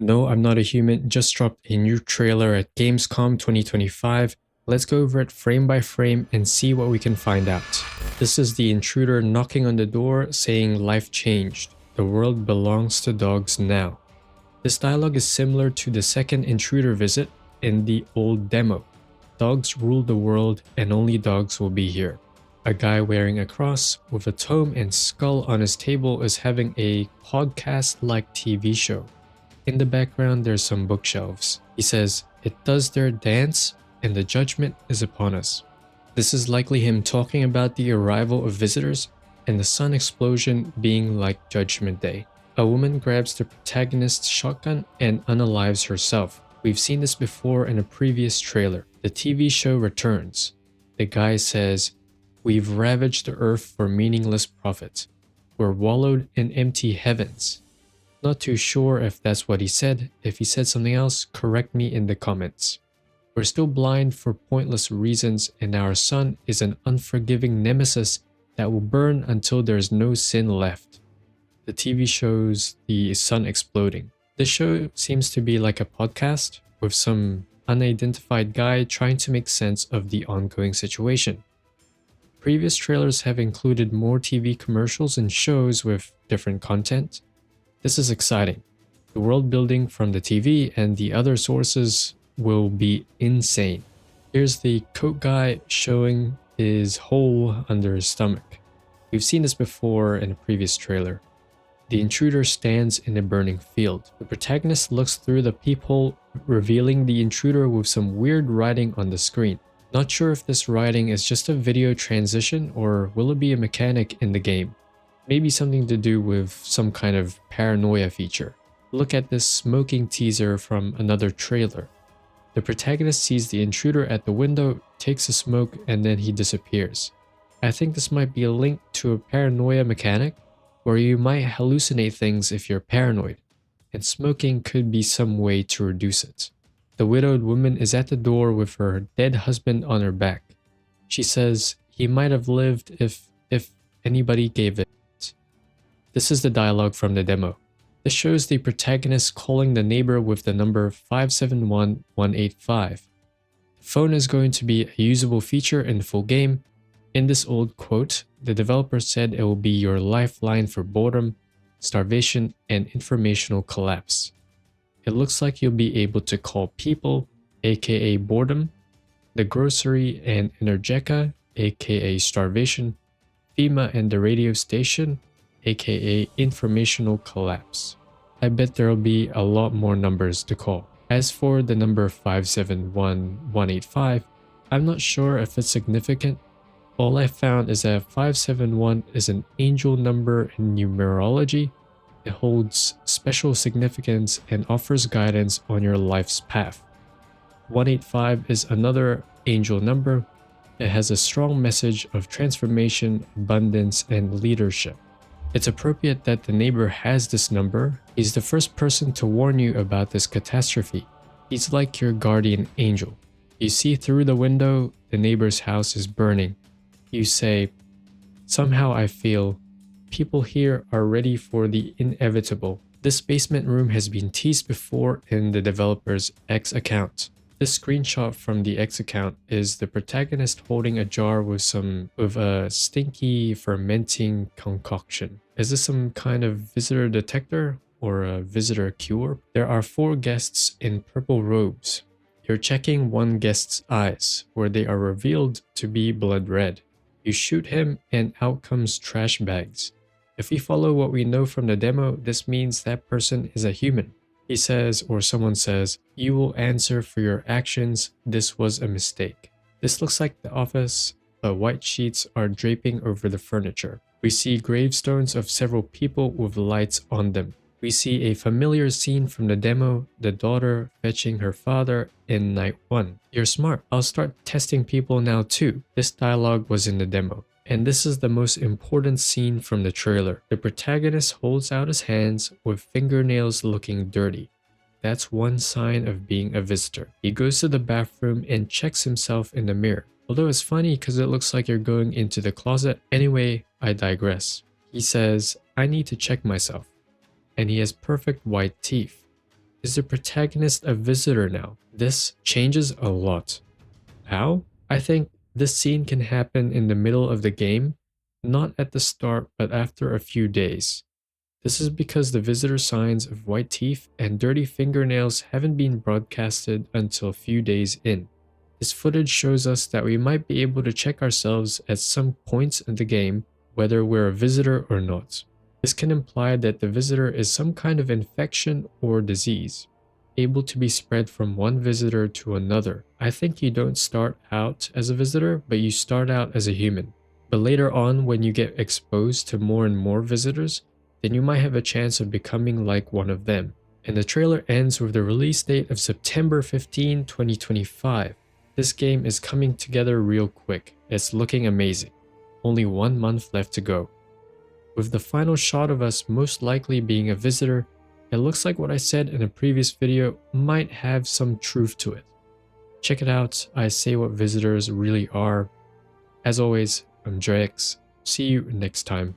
No, I'm Not a Human just dropped a new trailer at Gamescom 2025. Let's go over it frame by frame and see what we can find out. This is the intruder knocking on the door saying life changed. The world belongs to dogs now. This dialogue is similar to the second intruder visit in the old demo. Dogs rule the world and only dogs will be here. A guy wearing a cross with a tome and skull on his table is having a podcast-like TV show. In the background, there's some bookshelves. He says, "It does their dance, and the judgment is upon us." This is likely him talking about the arrival of visitors and the sun explosion being like Judgment Day. A woman grabs the protagonist's shotgun and unalives herself. We've seen this before in a previous trailer. The TV show returns. The guy says, "We've ravaged the earth for meaningless profit. We're wallowed in empty heavens." Not too sure if that's what he said. If he said something else, correct me in the comments. We're still blind for pointless reasons, and our sun is an unforgiving nemesis that will burn until there's no sin left. The TV shows the sun exploding. This show seems to be like a podcast with some unidentified guy trying to make sense of the ongoing situation. Previous trailers have included more TV commercials and shows with different content. This is exciting. The world building from the TV and the other sources will be insane. Here's the coat guy showing his hole under his stomach. We've seen this before in a previous trailer. The intruder stands in a burning field. The protagonist looks through the peephole, revealing the intruder with some weird writing on the screen. Not sure if this writing is just a video transition or will it be a mechanic in the game. Maybe something to do with some kind of paranoia feature. Look at this smoking teaser from another trailer. The protagonist sees the intruder at the window, takes a smoke, and then he disappears. I think this might be a link to a paranoia mechanic, where you might hallucinate things if you're paranoid, and smoking could be some way to reduce it. The widowed woman is at the door with her dead husband on her back. She says he might have lived if anybody gave it. This is the dialogue from the demo. This shows the protagonist calling the neighbor with the number 571185. The phone is going to be a usable feature in the full game. In this old quote, the developer said it will be your lifeline for boredom, starvation, and informational collapse. It looks like you'll be able to call people, aka boredom, the grocery and Energeca, aka starvation, FEMA and the radio station, aka informational collapse. I bet there'll be a lot more numbers to call. As for the number 571185, I'm not sure if it's significant. All I found is that 571 is an angel number in numerology. It holds special significance and offers guidance on your life's path. 185 is another angel number. It has a strong message of transformation, abundance, and leadership. It's appropriate that the neighbor has this number. He's the first person to warn you about this catastrophe. He's like your guardian angel. You see through the window, the neighbor's house is burning. You say, "Somehow I feel people here are ready for the inevitable." This basement room has been teased before in the developer's X account. This screenshot from the X account is the protagonist holding a jar with a stinky fermenting concoction. Is this some kind of visitor detector or a visitor cure? There are 4 guests in purple robes. You're checking one guest's eyes, where they are revealed to be blood red. You shoot him and out comes trash bags. If we follow what we know from the demo, this means that person is a human. He says, or someone says, "You will answer for your actions. This was a mistake." This looks like the office, but white sheets are draping over the furniture. We see gravestones of several people with lights on them. We see a familiar scene from the demo, the daughter fetching her father in night 1. You're smart. I'll start testing people now too. This dialogue was in the demo. And this is the most important scene from the trailer. The protagonist holds out his hands with fingernails looking dirty. That's one sign of being a visitor. He goes to the bathroom and checks himself in the mirror. Although it's funny because it looks like you're going into the closet. Anyway, I digress. He says, "I need to check myself." And he has perfect white teeth. Is the protagonist a visitor now? This changes a lot. How? I think this scene can happen in the middle of the game, not at the start but after a few days. This is because the visitor signs of white teeth and dirty fingernails haven't been broadcasted until a few days in. This footage shows us that we might be able to check ourselves at some points in the game whether we're a visitor or not. This can imply that the visitor is some kind of infection or disease, able to be spread from one visitor to another. I think you don't start out as a visitor, but you start out as a human. But later on, when you get exposed to more and more visitors, then you might have a chance of becoming like one of them. And the trailer ends with the release date of September 15, 2025. This game is coming together real quick. It's looking amazing. Only 1 month left to go. With the final shot of us most likely being a visitor, it looks like what I said in a previous video might have some truth to it. Check it out, I say what visitors really are. As always, I'm Draeyx. See you next time.